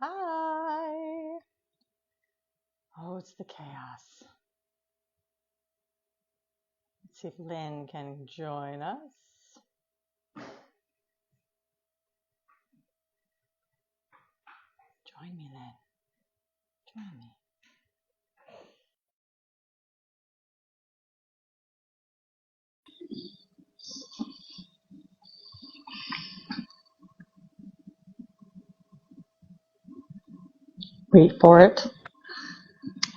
Hi. Oh, it's the chaos. Let's see if Lynn can join us. Join me, Lynn. Join me. Wait for it.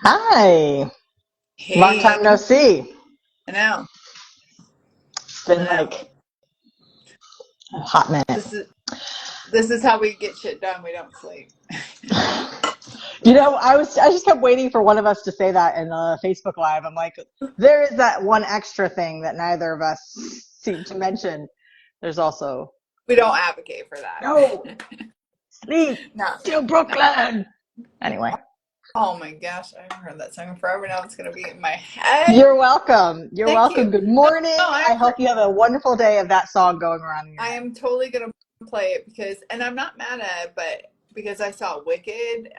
Hi. Long Hey, time no see. I know. It's been I know. like a hot minute. This is how we get shit done. We don't sleep. I just kept waiting for one of us to say that in Facebook Live. I'm like, there is that one extra thing that neither of us seem to mention. There's also We don't advocate for that. no sleep No, till no. Brooklyn. Anyway. Oh my gosh, I haven't heard that song forever. Now it's gonna be in my head. You're welcome. You're Thank welcome. you. Good No, morning. I hope you have a wonderful day of that song going around in your I head. am totally gonna play it and I'm not mad at it, but because I saw Wicked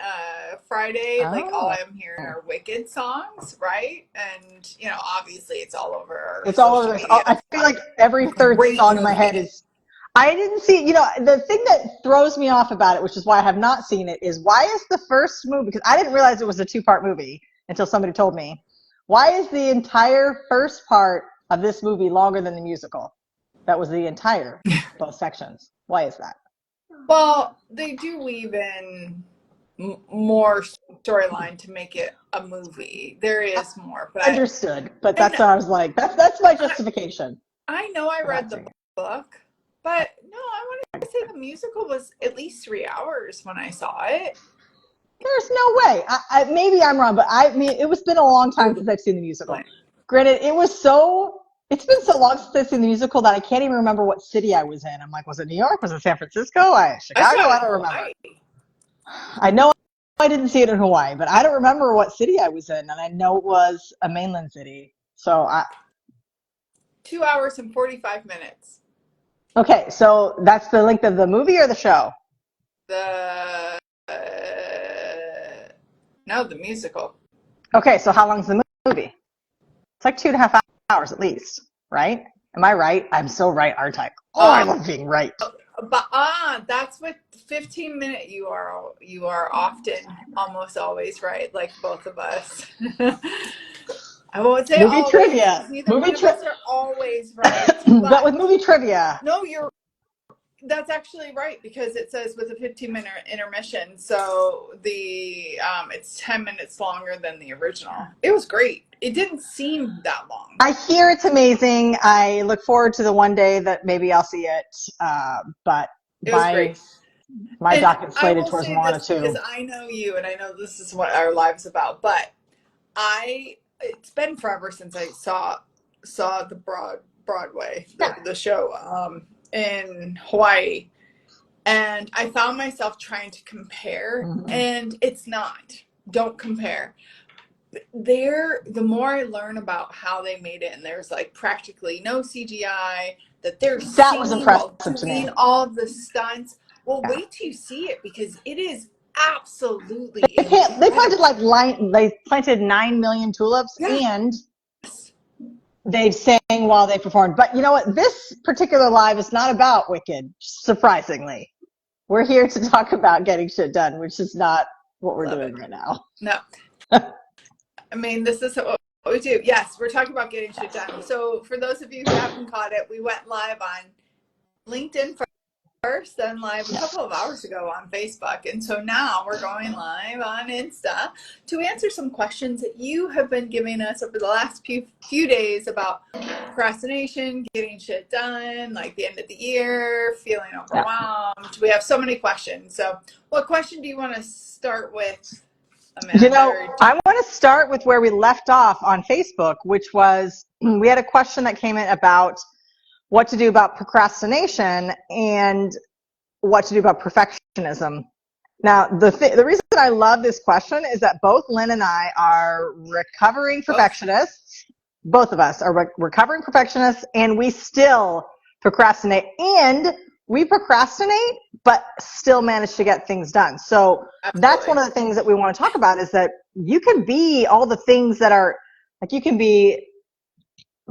Friday, like all Oh. I'm hearing are Wicked songs, right? And obviously it's all over our It's all over social this. media. I feel like every third Great song in my head movie. is. I didn't see, the thing that throws me off about it, which is why I have not seen it, is why is the first movie, because I didn't realize it was a two-part movie until somebody told me. Why is the entire first part of this movie longer than the musical? That was the entire, both sections. Why is that? Well, they do weave in more storyline to make it a movie. There is more, but Understood, but I that's know, what I was like. That's my I, justification I know I for not read the seeing it. book, but no, I want to say the musical was at least 3 hours when I saw it. There's no way. Maybe I'm wrong, but I mean, it was been a long time since I've seen the musical. Granted, it's been so long since I've seen the musical that I can't even remember what city I was in. I'm like, was it New York? Was it San Francisco? I Chicago? saw it I in don't remember. Hawaii. I know I didn't see it in Hawaii, but I don't remember what city I was in, and I know it was a mainland city. So 2 hours and 45 minutes. okay, so that's the length of the movie or the show? The no, the musical. Okay, so how long's the movie? It's like 2.5 hours at least, right? Am I right? I'm so right, aren't I? Oh, I love being right. But that's what 15-minute you are often almost always right, like both of us. I won't say Movie always trivia. because neither one of us are always right, But but with movie trivia, no, that's actually right because it says with a 15-minute intermission, so the it's 10 minutes longer than the original. It was great. It didn't seem that long. I hear it's amazing. I look forward to the one day that maybe I'll see it. But It was great. my And docket's I slated will towards say Moana this because 2. I know you and I know this is what our lives about, but it's been forever since I saw the Broadway, Yeah. the show in Hawaii, and I found myself trying to compare, Mm-hmm. and it's not. Don't compare. The more I learn about how they made it, and there's like practically no CGI, that they're That was singing while impressive to doing me. all of the stunts. Well, Yeah. wait till you see it because it is absolutely They planted incredible. they planted 9 million tulips Yes. and they sang while they performed. But you know what? This particular live is not about Wicked, surprisingly. We're here to talk about getting shit done, which is not what we're Love doing it. right now. No, I mean, this is what we do. Yes, we're talking about getting shit done. So, for those of you who haven't caught it, we went live on LinkedIn first, then live a Yes. couple of hours ago on Facebook. And so now we're going live on Insta to answer some questions that you have been giving us over the last few days about procrastination, getting shit done, like the end of the year, feeling overwhelmed. We have so many questions. So, what question do you want to start with, Amanda? I want to start with where we left off on Facebook, which was we had a question that came in about what to do about procrastination and what to do about perfectionism. Now, the reason I love this question is that both Lynn and I are recovering Both. perfectionists. Both of us are recovering perfectionists, and we still procrastinate. And we procrastinate, but still manage to get things done. So that's one Absolutely. of the things that we want to talk about, is that you can be all the things that are, like, you can be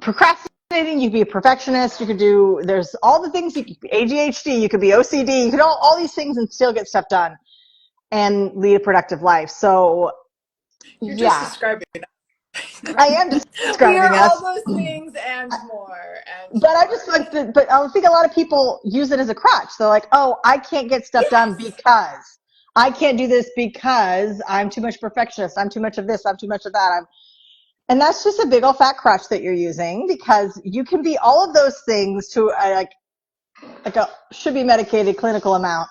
procrastinating, you can be a perfectionist, you could do, there's all the things, you could be ADHD, you could be OCD, you could all these things and still get stuff done and lead a productive life. So You're just yeah, describing I am we are describing all us. those things and more and But I just more. like to, but I think a lot of people use it as a crutch. They're like, oh, I can't get stuff done Yes. because I can't do this because I'm too much perfectionist. I'm too much of this. I'm too much of that. And that's just a big old fat crutch that you're using, because you can be all of those things to like a should be medicated clinical amount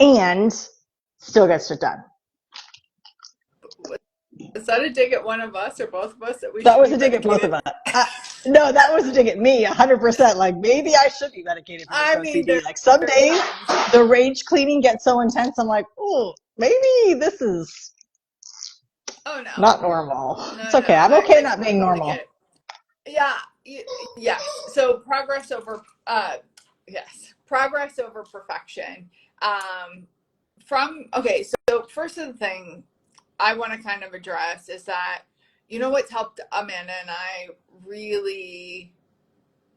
and still get shit done. Was that a dig at one of us or both of us that we That should was be a dig at both of medicated? us. No, that was a dig at me, 100%. Like, maybe I should be medicated for this I mean, OCD. Like, some there's days times. the rage cleaning gets so intense, I'm like, oh, maybe this is Oh no. not normal. It's No, no. okay. I'm okay I not being completely get normal. it. Yeah, yes. So progress over perfection. So first of the thing I want to kind of address is that, what's helped Amanda and I really,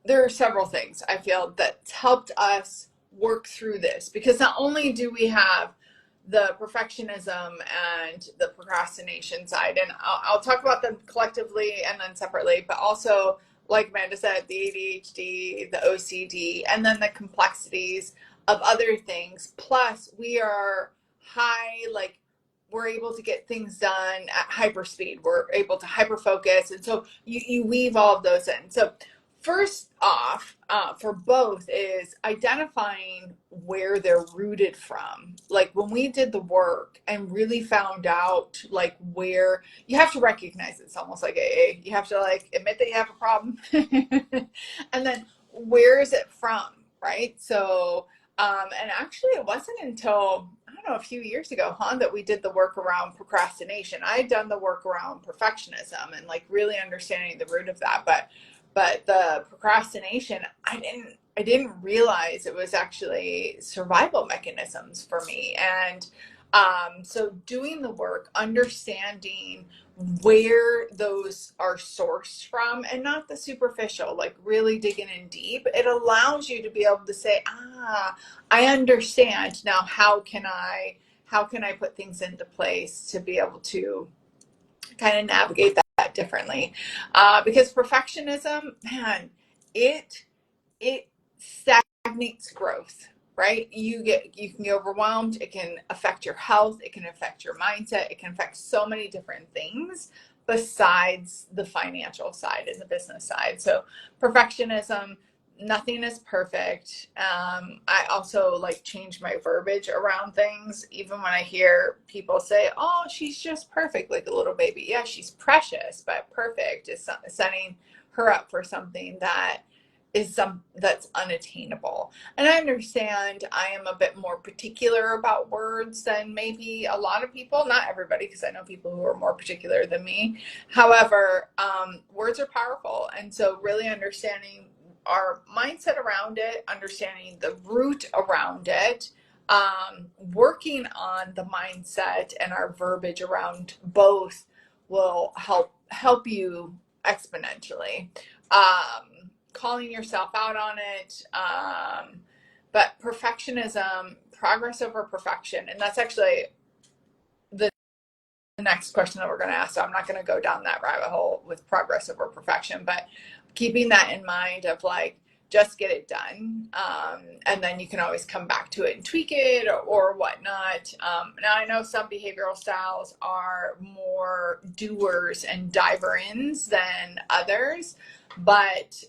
there are several things I feel that's helped us work through this, because not only do we have the perfectionism and the procrastination side, and I'll talk about them collectively and then separately, but also, like Amanda said, the ADHD, the OCD, and then the complexities of other things. Plus, we are like, we're able to get things done at hyper speed. We're able to hyper focus. And so you weave all of those in. So first off, for both, is identifying where they're rooted from. Like, when we did the work and really found out, like, where you have to recognize, it's almost like AA. You have to, like, admit that you have a problem, and then where is it from, right? So, and actually, it wasn't until, I don't know, a few years ago, that we did the work around procrastination. I had done the work around perfectionism and, like, really understanding the root of that, but the procrastination, I didn't realize it was actually survival mechanisms for me. And so doing the work, understanding where those are sourced from, and not the superficial, like really digging in deep, it allows you to be able to say, I understand now. How can I put things into place to be able to kind of navigate that differently? Because perfectionism, man, it stagnates growth, right? You can get overwhelmed. It can affect your health. It can affect your mindset. It can affect so many different things besides the financial side and the business side. So perfectionism, nothing is perfect. I also, like, change my verbiage around things. Even when I hear people say, oh, she's just perfect, like a little baby. Yeah, she's precious, but perfect is setting her up for something that's unattainable. And I understand I am a bit more particular about words than maybe a lot of people, not everybody, because I know people who are more particular than me. However, words are powerful. And so really understanding our mindset around it, understanding the root around it, working on the mindset and our verbiage around both will help you exponentially. Calling yourself out on it. But perfectionism, progress over perfection. And that's actually the next question that we're going to ask. So I'm not going to go down that rabbit hole with progress over perfection, but keeping that in mind of, like, just get it done. And then you can always come back to it and tweak it or whatnot. Now, I know some behavioral styles are more doers and diver-ins than others. But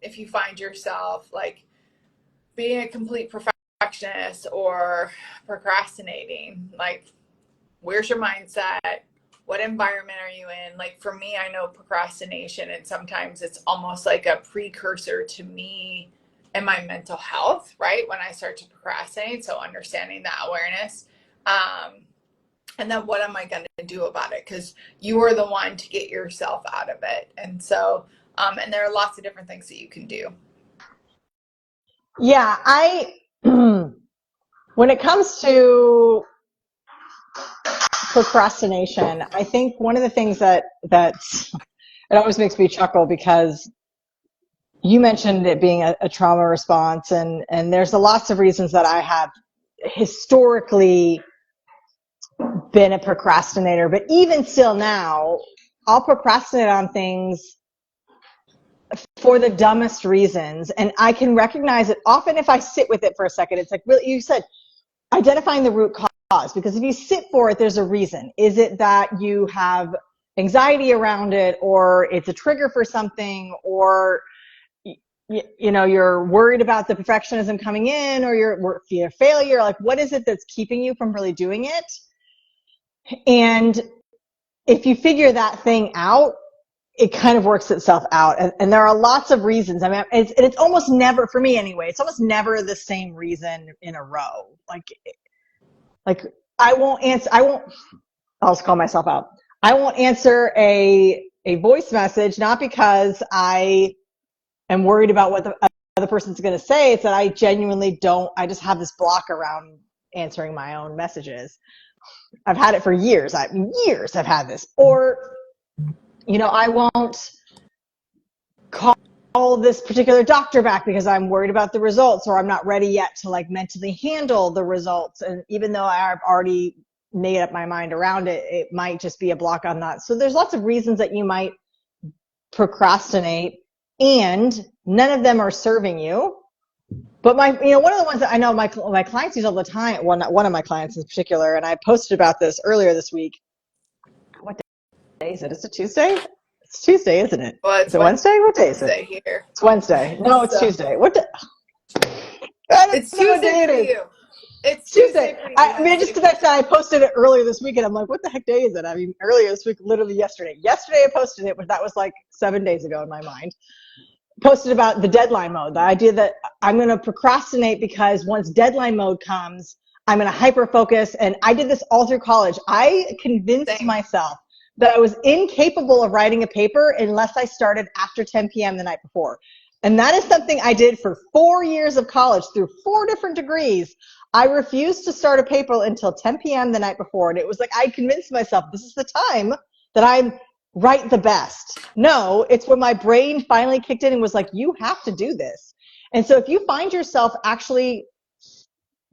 if you find yourself, like, being a complete perfectionist or procrastinating, like, where's your mindset? What environment are you in? Like, for me, I know procrastination, and sometimes it's almost like a precursor to me and my mental health, right? When I start to procrastinate. So understanding that awareness. And then what am I going to do about it? Because you are the one to get yourself out of it. And so, and there are lots of different things that you can do. Yeah, when it comes to procrastination, I think one of the things that it always makes me chuckle because you mentioned it being a trauma response, and there's lots of reasons that I have historically been a procrastinator, but even still now, I'll procrastinate on things for the dumbest reasons. And I can recognize it often if I sit with it for a second. It's like, really, you said identifying the root cause, because if you sit for it, there's a reason. Is it that you have anxiety around it, or it's a trigger for something, or you're worried about the perfectionism coming in, or you're fear of failure? Like, what is it that's keeping you from really doing it? And if you figure that thing out, it kind of works itself out. And there are lots of reasons. I mean, it's almost never, for me anyway, it's almost never the same reason in a row. Like I'll just call myself out. I won't answer a voice message, not because I am worried about what the other person's going to say. It's that I genuinely I just have this block around answering my own messages. I've had it for years. I've had this. Or, I won't call this particular doctor back because I'm worried about the results, or I'm not ready yet to mentally handle the results. And even though I've already made up my mind around it, it might just be a block on that. So there's lots of reasons that you might procrastinate, and none of them are serving you. But one of the ones that I know my clients use all the time, one of my clients in particular, and I posted about this earlier this week. What day is it? Is it Tuesday? It's Tuesday, isn't it? Well, is it Wednesday? What day is it? Here. It's Wednesday. No, it's Tuesday. What day? It's Tuesday for you. It's Tuesday. I mean, just because I posted it earlier this week, and I'm like, what the heck day is it? I mean, earlier this week, literally yesterday. Yesterday I posted it, but that was like 7 days ago in my mind. Posted about the deadline mode, the idea that I'm going to procrastinate because once deadline mode comes, I'm going to hyper focus. And I did this all through college. I convinced myself that I was incapable of writing a paper unless I started after 10 p.m. the night before. And that is something I did for 4 years of college through 4 different degrees. I refused to start a paper until 10 p.m. the night before. And it was like I convinced myself this is the time that I'm write the best. No, it's when my brain finally kicked in and was like, you have to do this. And so if you find yourself actually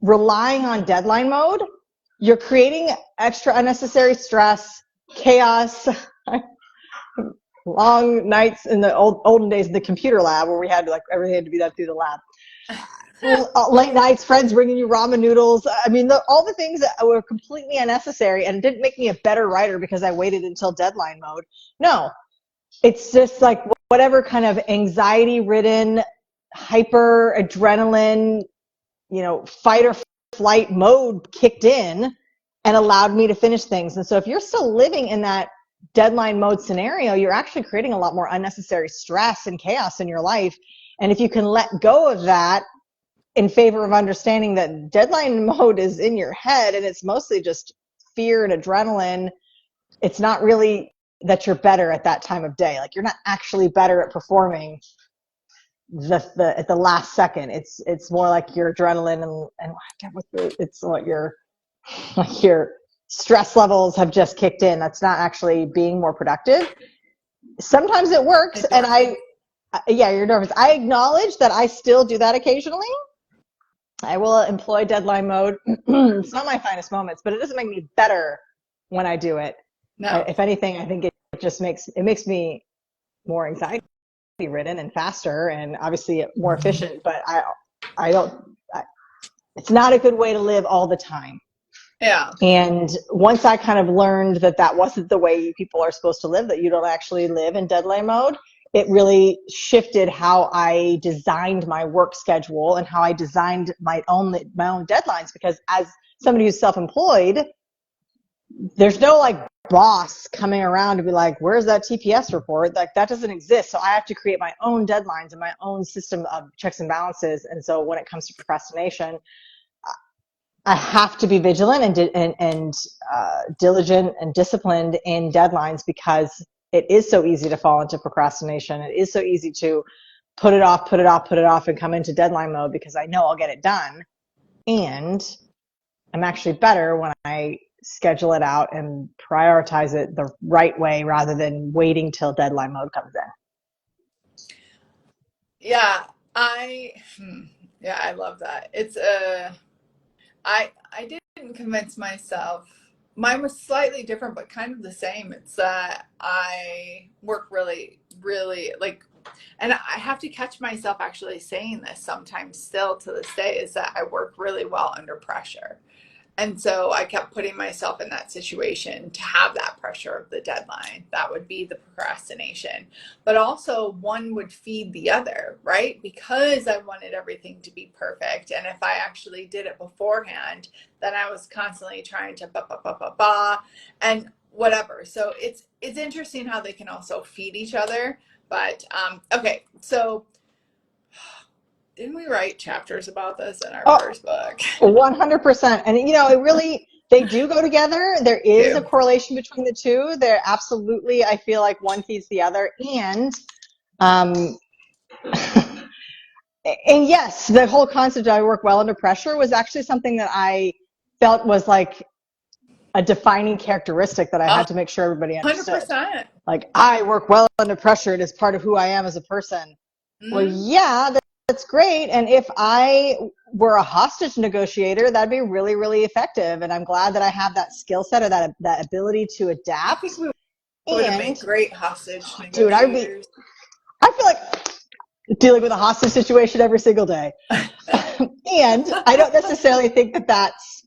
relying on deadline mode, you're creating extra unnecessary stress, chaos, long nights in the olden days in the computer lab where we had everything had to be done through the lab. Late nights, friends bringing you ramen noodles. I mean, all the things that were completely unnecessary, and it didn't make me a better writer because I waited until deadline mode. No, it's just like whatever kind of anxiety-ridden, hyper adrenaline, fight or flight mode kicked in and allowed me to finish things. And so if you're still living in that deadline mode scenario, you're actually creating a lot more unnecessary stress and chaos in your life. And if you can let go of that in favor of understanding that deadline mode is in your head and it's mostly just fear and adrenaline, it's not really that you're better at that time of day. Like, you're not actually better at performing at the last second. It's more like your adrenaline and it's what your stress levels have just kicked in. That's not actually being more productive. Sometimes it works, and you're nervous. I acknowledge that I still do that occasionally. I will employ deadline mode. It's not my finest moments, but it doesn't make me better when I do it. No. If anything, I think it just makes me more anxiety ridden and faster, and obviously more efficient. But it's not a good way to live all the time. Yeah. And once I kind of learned that wasn't the way people are supposed to live, that you don't actually live in deadline mode, it really shifted how I designed my work schedule and how I designed my own deadlines. Because as somebody who's self-employed, there's no boss coming around to be like, where's that TPS report? That doesn't exist. So I have to create my own deadlines and my own system of checks and balances. And so when it comes to procrastination, I have to be vigilant and diligent and disciplined in deadlines, because it is so easy to fall into procrastination. It is so easy to put it off and come into deadline mode because I know I'll get it done. And I'm actually better when I schedule it out and prioritize it the right way rather than waiting till deadline mode comes in. Yeah, I love that. It's I didn't convince myself. Mine was slightly different, but kind of the same. It's that I work really, really like, and I have to catch myself actually saying this sometimes still to this day, is that I work really well under pressure. And so I kept putting myself in that situation to have that pressure of the deadline. That would be the procrastination. But also, one would feed the other, right? Because I wanted everything to be perfect. And if I actually did it beforehand, then I was constantly trying to and whatever. So it's interesting how they can also feed each other. But okay, so didn't we write chapters about this in our first book? 100%. And it really, they do go together. There is a Too. correlation between the two. There absolutely, I feel like one feeds the other. And and yes, the whole concept of I work well under pressure was actually something that I felt was like a defining characteristic that I had to make sure everybody understood. 100%. Like, I work well under pressure. It is part of who I am as a person. Mm-hmm. Well, yeah, that's great. And if I were a hostage negotiator, that'd be really, really effective. And I'm glad that I have that skill set or that ability to adapt. I think we would have made great hostage negotiators. Dude, I feel like dealing with a hostage situation every single day. And I don't necessarily think that that's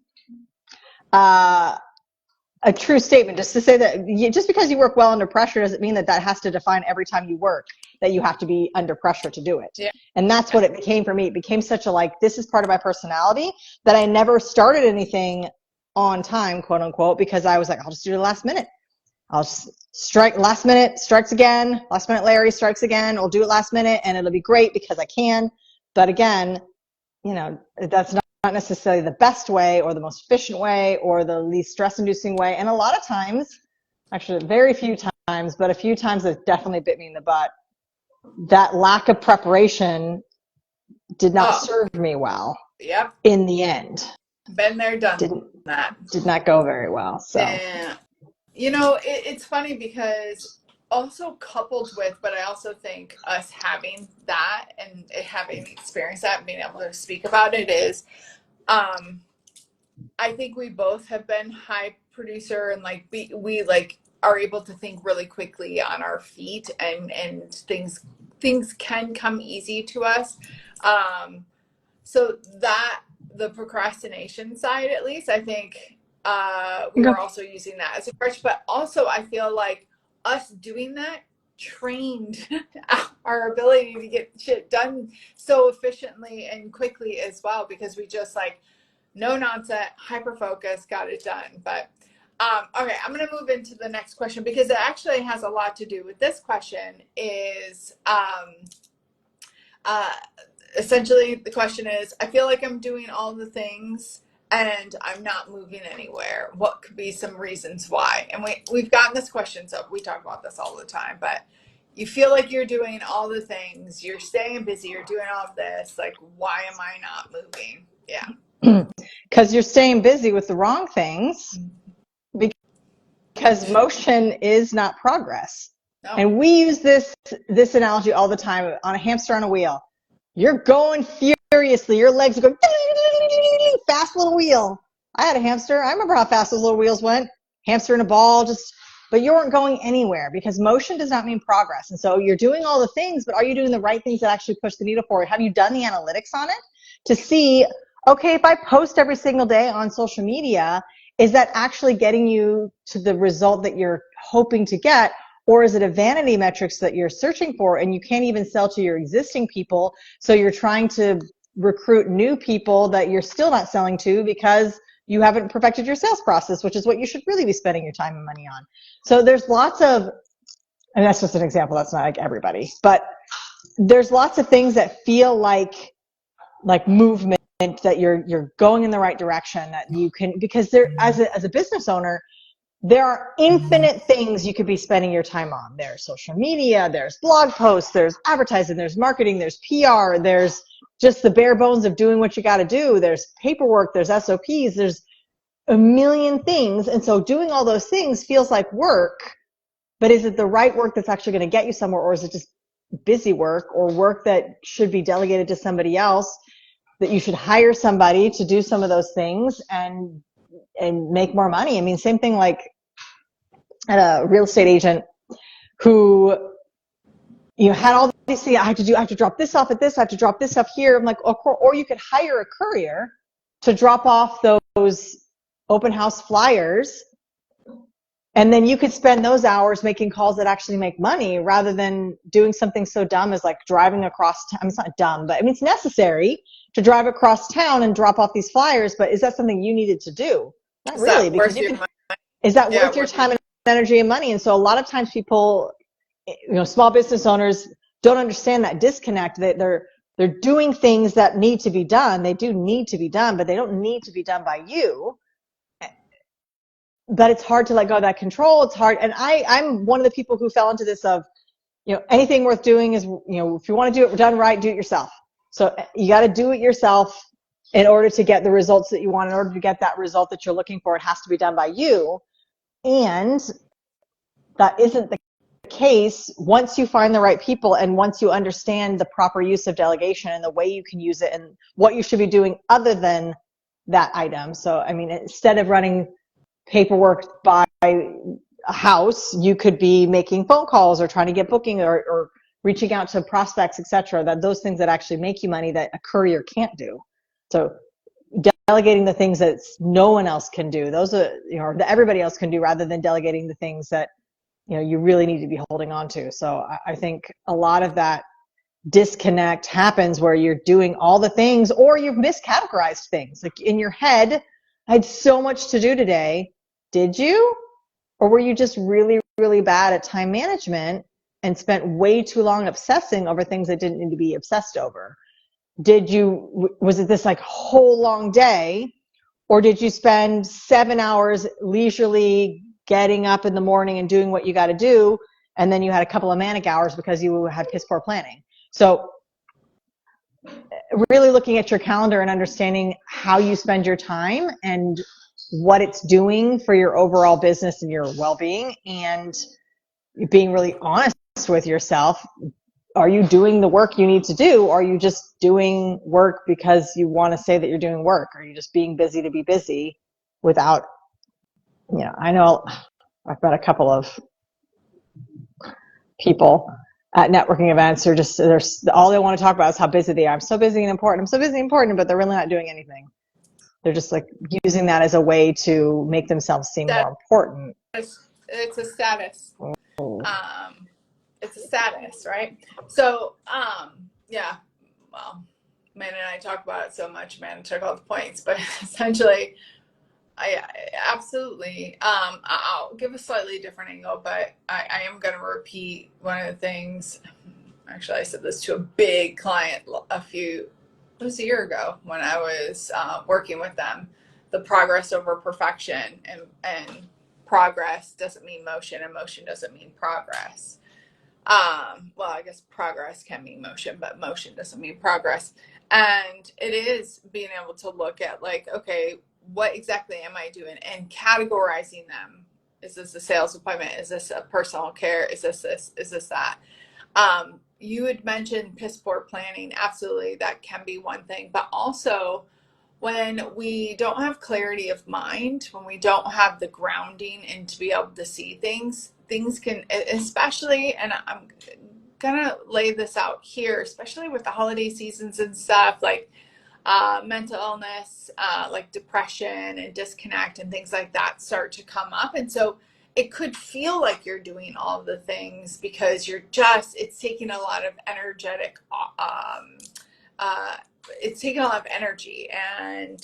a true statement. Just to say that just because you work well under pressure doesn't mean that has to define every time you work that you have to be under pressure to do it. Yeah. And that's what it became for me. It became such a this is part of my personality that I never started anything on time, quote unquote, because I was like, I'll just do it last minute. I'll just strike last minute, strikes again, last minute Larry strikes again. We'll do it last minute and it'll be great because I can. But again, that's not necessarily the best way or the most efficient way or the least stress-inducing way. And a lot of times, actually very few times, but a few times it definitely bit me in the butt. That lack of preparation did not serve me well. Yep. In the end. Been there, done did not go very well. So. Yeah. It's funny because also coupled with, but I also think us having that and having experienced that and being able to speak about it is, I think we both have been high producer and we are able to think really quickly on our feet and things can come easy to us. So that the procrastination side, at least, I think we were also using that as a crutch, but also I feel like us doing that trained our ability to get shit done so efficiently and quickly as well, because we just no nonsense, hyper focus, got it done. But okay, I'm going to move into the next question because it actually has a lot to do with this question. Is essentially the question is, I feel like I'm doing all the things and I'm not moving anywhere. What could be some reasons why? And we've gotten this question, so we talk about this all the time, but you feel like you're doing all the things, you're staying busy, you're doing all of this, why am I not moving? Yeah. Because you're staying busy with the wrong things, because motion is not progress. No. And we use this analogy all the time on a hamster on a wheel. You're going furiously. Your legs are going fast little wheel. I had a hamster. I remember how fast those little wheels went. Hamster in a ball, but you weren't going anywhere because motion does not mean progress. And so you're doing all the things, but are you doing the right things that actually push the needle forward? Have you done the analytics on it to see, okay, if I post every single day on social media, is that actually getting you to the result that you're hoping to get? Or is it a vanity metrics that you're searching for and you can't even sell to your existing people? So you're trying to recruit new people that you're still not selling to because you haven't perfected your sales process, which is what you should really be spending your time and money on. So there's lots of, and that's just an example, that's not everybody, but there's lots of things that feel like movement, that you're going in the right direction, that you can, because there, as a business owner, there are infinite things you could be spending your time on. There's social media, there's blog posts, there's advertising, there's marketing, there's PR, there's just the bare bones of doing what you got to do. There's paperwork, there's SOPs, there's a million things. And so doing all those things feels like work, but is it the right work that's actually going to get you somewhere, or is it just busy work or work that should be delegated to somebody else, that you should hire somebody to do some of those things and make more money? I mean, same thing like at a real estate agent who, had all these things. I have to drop this off at this, I have to drop this off here. I'm like, or you could hire a courier to drop off those open house flyers, and then you could spend those hours making calls that actually make money, rather than doing something so dumb as like driving across town. I mean, it's not dumb, but I mean, it's necessary to drive across town and drop off these flyers. But is that something you needed to do? Not Is really, that because worth your money? is that worth your time and energy and money? And so a lot of times people, small business owners don't understand that disconnect. That they're doing things that need to be done. They do need to be done, but they don't need to be done by you. But it's hard to let go of that control. It's hard. And I'm one of the people who fell into this of, anything worth doing is, if you want to do it done right, do it yourself. So you got to do it yourself in order to get the results that you want. In order to get that result that you're looking for, it has to be done by you. And that isn't the case once you find the right people, and once you understand the proper use of delegation and the way you can use it and what you should be doing other than that item. So, I mean, instead of running paperwork by a house, you could be making phone calls or trying to get booking or reaching out to prospects, etc. That those things that actually make you money that a courier can't do. So delegating the things that no one else can do, those are, that everybody else can do, rather than delegating the things that, you really need to be holding on to. So I think a lot of that disconnect happens where you're doing all the things, or you've miscategorized things. Like in your head, I had so much to do today. Did you? Or were you just really, really bad at time management and spent way too long obsessing over things that didn't need to be obsessed over? Was it this like whole long day? Or did you spend 7 hours leisurely getting up in the morning and doing what you got to do, and then you had a couple of manic hours because you had piss poor planning? So really looking at your calendar and understanding how you spend your time and what it's doing for your overall business and your well-being, and being really honest with yourself. Are you doing the work you need to do? Or are you just doing work because you want to say that you're doing work? Are you just being busy to be busy without, I know I've met a couple of people at networking events who all they want to talk about is how busy they are. I'm so busy and important. I'm so busy and important, but they're really not doing anything. They're just like using that as a way to make themselves seem more important. It's a status. It's a status, right? So, yeah, well, Man and I talk about it so much. Man took all the points, but essentially, I absolutely. I'll give a slightly different angle, but I am going to repeat one of the things. Actually, I said this to a big client it was a year ago when I was working with them. The progress over perfection, and progress doesn't mean motion, and motion doesn't mean progress. Well, I guess progress can mean motion, but motion doesn't mean progress. And it is being able to look at, like, okay, what exactly am I doing, and categorizing them. Is this a sales appointment? Is this a personal care? Is this this? Is this that? You had mentioned piss poor planning. Absolutely, that can be one thing. But also, when we don't have clarity of mind, when we don't have the grounding and to be able to see things can, especially, and I'm gonna lay this out here, especially with the holiday seasons and stuff, like mental illness, like depression and disconnect and things like that start to come up. And so it could feel like you're doing all the things because it's taking a lot of energetic, it's taking a lot of energy, and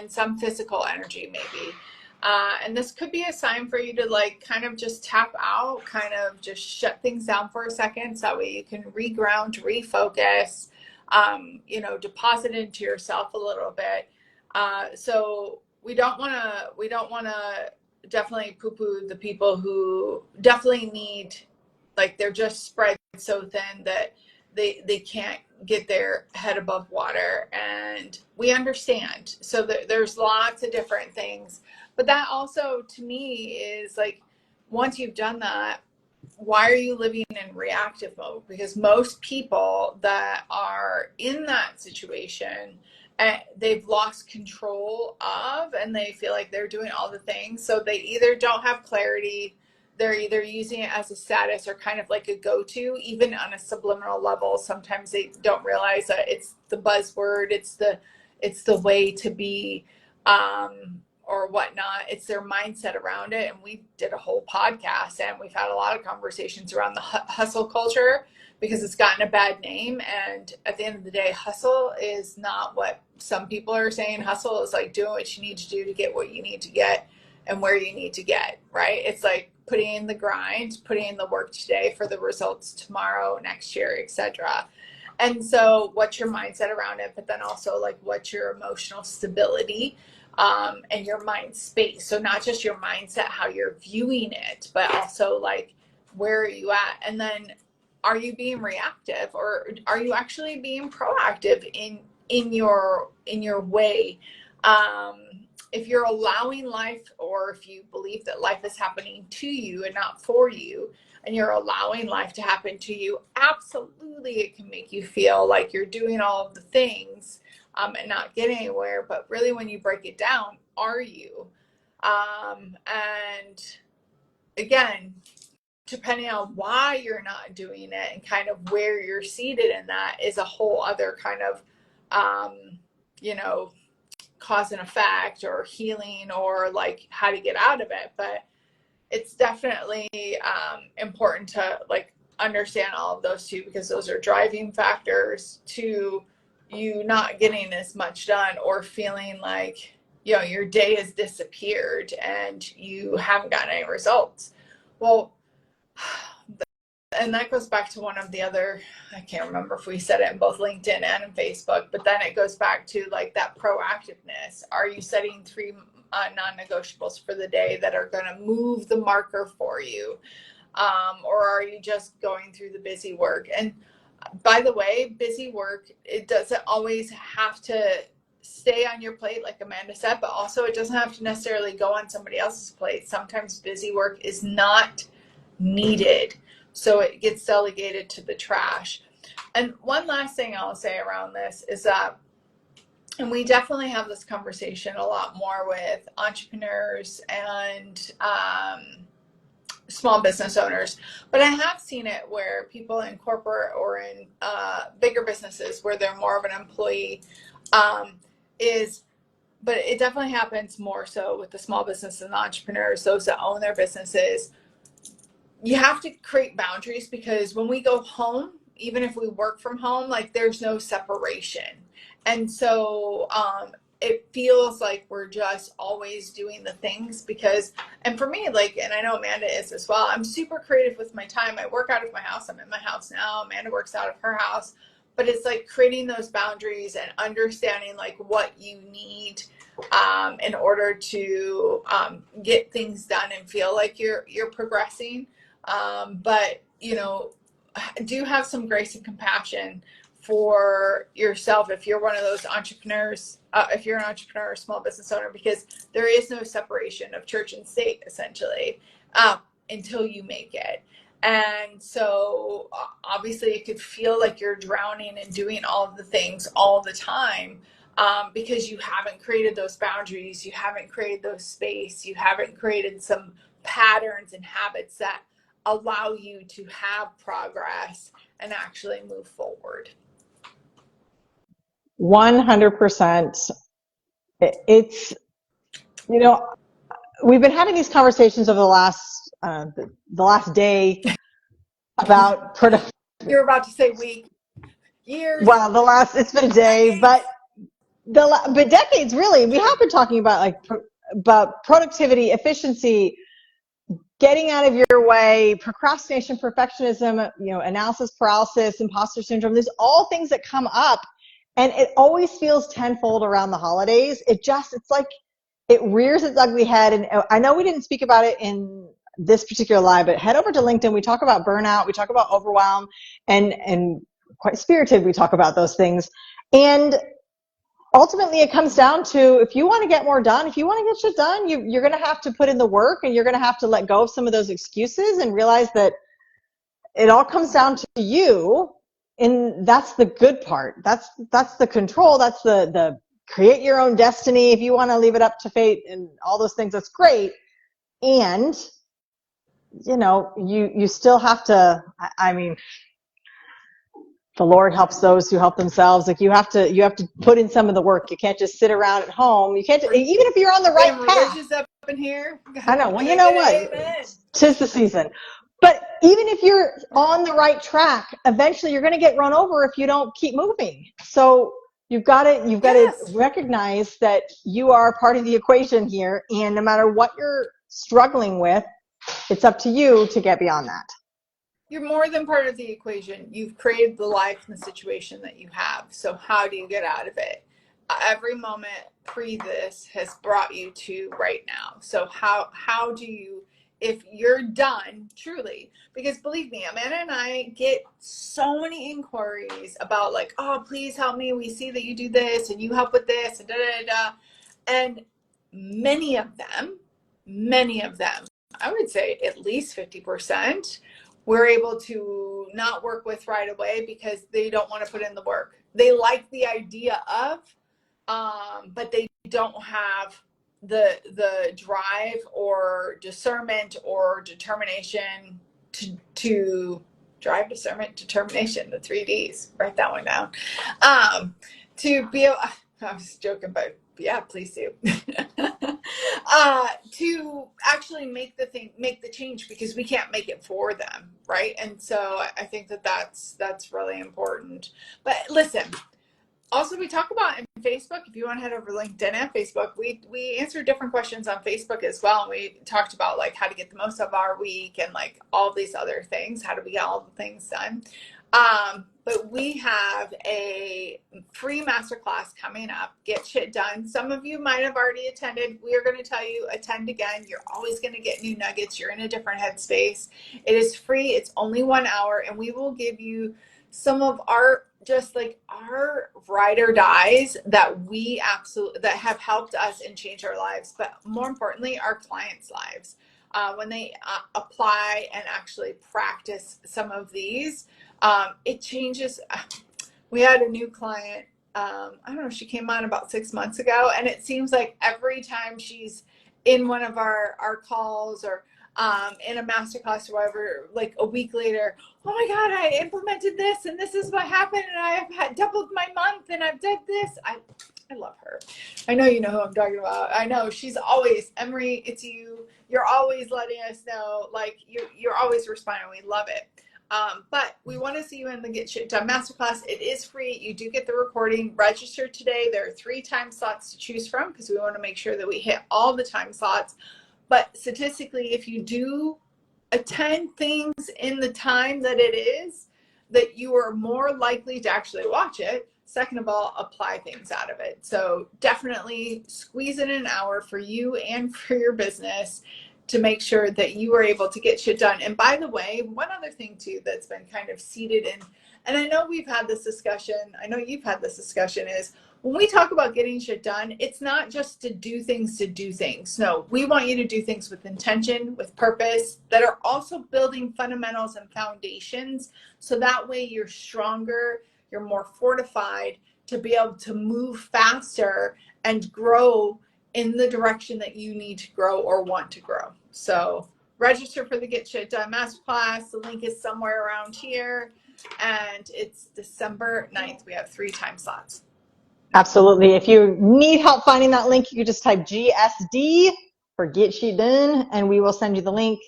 some physical energy maybe. And this could be a sign for you to, like, kind of just tap out, kind of just shut things down for a second, so that way you can reground, refocus, deposit into yourself a little bit. So we don't want to definitely poo-poo the people who definitely need, like, they're just spread so thin that they can't get their head above water, and we understand. So there's lots of different things, but that also to me is like, once you've done that, why are you living in reactive mode? Because most people that are in that situation, they've lost control of, and they feel like they're doing all the things. So they either don't have clarity, they're either using it as a status or kind of like a go-to, even on a subliminal level. Sometimes they don't realize that it's the buzzword, it's the way to be, or whatnot. It's their mindset around it. And we did a whole podcast, and we've had a lot of conversations around the hustle culture, because it's gotten a bad name. And at the end of the day, hustle is not what some people are saying. Hustle is like doing what you need to do to get what you need to get and where you need to get, right? It's like putting in the grind, putting in the work today for the results tomorrow, next year, etc. And so what's your mindset around it, but then also like what's your emotional stability, and your mind space. So not just your mindset, how you're viewing it, but also like, where are you at? And then, are you being reactive, or are you actually being proactive in your way? If you're allowing life, or if you believe that life is happening to you and not for you, and you're allowing life to happen to you, absolutely it can make you feel like you're doing all of the things, and not getting anywhere. But really, when you break it down, are you? And again, depending on why you're not doing it and kind of where you're seated in that is a whole other kind of, you know, cause and effect, or healing, or like how to get out of it. But it's definitely important to like understand all of those too, because those are driving factors to you not getting as much done, or feeling like, you know, your day has disappeared and you haven't gotten any results. Well, and that goes back to one of the other, I can't remember if we said it in both LinkedIn and in Facebook, but then it goes back to like that proactiveness. Are you setting 3 non-negotiables for the day that are going to move the marker for you? Or are you just going through the busy work? And by the way, busy work, it doesn't always have to stay on your plate, like Amanda said, but also it doesn't have to necessarily go on somebody else's plate. Sometimes busy work is not needed, so it gets delegated to the trash. And one last thing I'll say around this is that, and we definitely have this conversation a lot more with entrepreneurs and small business owners, but I have seen it where people in corporate or in bigger businesses where they're more of an employee, but it definitely happens more so with the small business and the entrepreneurs, those that own their businesses. You have to create boundaries, because when we go home, even if we work from home, like there's no separation. And so it feels like we're just always doing the things, because, and for me, like, and I know Amanda is as well, I'm super creative with my time. I work out of my house. I'm in my house now. Amanda works out of her house. But it's like creating those boundaries and understanding like what you need in order to get things done and feel like you're progressing. But, you know, do have some grace and compassion for yourself if you're one of those entrepreneurs, if you're an entrepreneur or small business owner, because there is no separation of church and state, essentially, until you make it. And so obviously it could feel like you're drowning and doing all of the things all the time, because you haven't created those boundaries, you haven't created those space, you haven't created some patterns and habits that allow you to have progress and actually move forward. 100%. It's, you know, we've been having these conversations over the last day about product. You're about to say week, years. Well, it's been a day, decades. but decades, really. We have been talking about about productivity, efficiency, getting out of your way, procrastination, perfectionism, analysis paralysis, imposter syndrome. There's all things that come up, and it always feels tenfold around the holidays. It's like it rears its ugly head. And I know we didn't speak about it in this particular live, but head over to LinkedIn. We talk about burnout. We talk about overwhelm, and quite spirited. We talk about those things. And ultimately it comes down to, if you want to get more done, if you want to get shit done, you're going to have to put in the work, and you're going to have to let go of some of those excuses and realize that it all comes down to you. And that's the good part. That's the control. That's the create your own destiny. If you want to leave it up to fate and all those things, that's great. And you still have to, I mean, the Lord helps those who help themselves. Like you have to put in some of the work. You can't just sit around at home. You can't, even if you're on the right path. Religious up in here. I know. Well, you know what? Tis the season. But even if you're on the right track, eventually you're going to get run over if you don't keep moving. So you've got to recognize that you are part of the equation here, and no matter what you're struggling with, it's up to you to get beyond that. You're more than part of the equation. You've created the life and the situation that you have. So how do you get out of it? Every moment pre this has brought you to right now. So how do you, if you're done truly, because believe me, Amanda and I get so many inquiries about like, oh, please help me. We see that you do this and you help with this and da da da. And many of them, I would say at least 50%, we're able to not work with right away because they don't want to put in the work. They like the idea of, but they don't have the drive or discernment or determination to drive, discernment, determination, the 3Ds. Write that one down. To be able, I was joking, but yeah, please do. To actually make the change, because we can't make it for them, right? And so I think that's really important. But listen, also we talk about in Facebook, if you want to head over LinkedIn and Facebook, we answer different questions on Facebook as well. And we talked about like how to get the most of our week and like all these other things. How do we get all the things done? But we have a free masterclass coming up, Get Shit Done. Some of you might have already attended. We are going to tell you, attend again. You're always going to get new nuggets. You're in a different headspace. It is free. It's only 1 hour, and we will give you some of our, just like our ride or dies that that have helped us and change our lives, but more importantly, our clients' lives. When they apply and actually practice some of these, it changes. We had a new client, I don't know, she came on about 6 months ago, and it seems like every time she's in one of our calls or in a masterclass or whatever, like a week later, oh my God, I implemented this and this is what happened, and I have doubled my month and I've done this. I love her. I know you know who I'm talking about. I know she's always, Emery, it's you. You're always letting us know, like you're always responding. We love it. But we want to see you in the Get Shit Done Masterclass. It is free. You do get the recording. Register today. There are 3 time slots to choose from because we want to make sure that we hit all the time slots. But statistically, if you do attend things in the time that it is, that you are more likely to actually watch it. Second of all, apply things out of it. So definitely squeeze in an hour for you and for your business to make sure that you are able to get shit done. And by the way, one other thing too that's been kind of seated in, and I know we've had this discussion, I know you've had this discussion, is when we talk about getting shit done, it's not just to do things to do things. No, we want you to do things with intention, with purpose, that are also building fundamentals and foundations. So that way you're stronger, you're more fortified to be able to move faster and grow in the direction that you need to grow or want to grow. So register for the Get Shit Done Masterclass. The link is somewhere around here, and it's December 9th. We have 3 time slots. Absolutely. If you need help finding that link, you can just type GSD for Get Shit Done, and we will send you the link.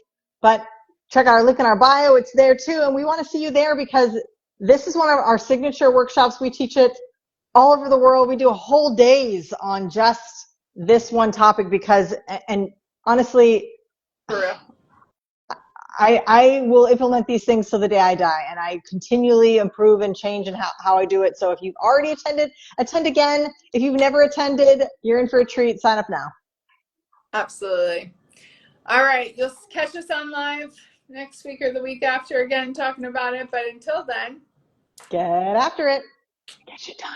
But check out our link in our bio. It's there too, and we want to see you there because this is one of our signature workshops. We teach it all over the world. We do a whole days on just this one topic because, and honestly, I will implement these things till the day I die, and I continually improve and change in how I do it. So if you've already attended, attend again. If you've never attended, you're in for a treat. Sign up now. Absolutely. All right. You'll catch us on live next week or the week after again talking about it. But until then, Get after it. Get shit done.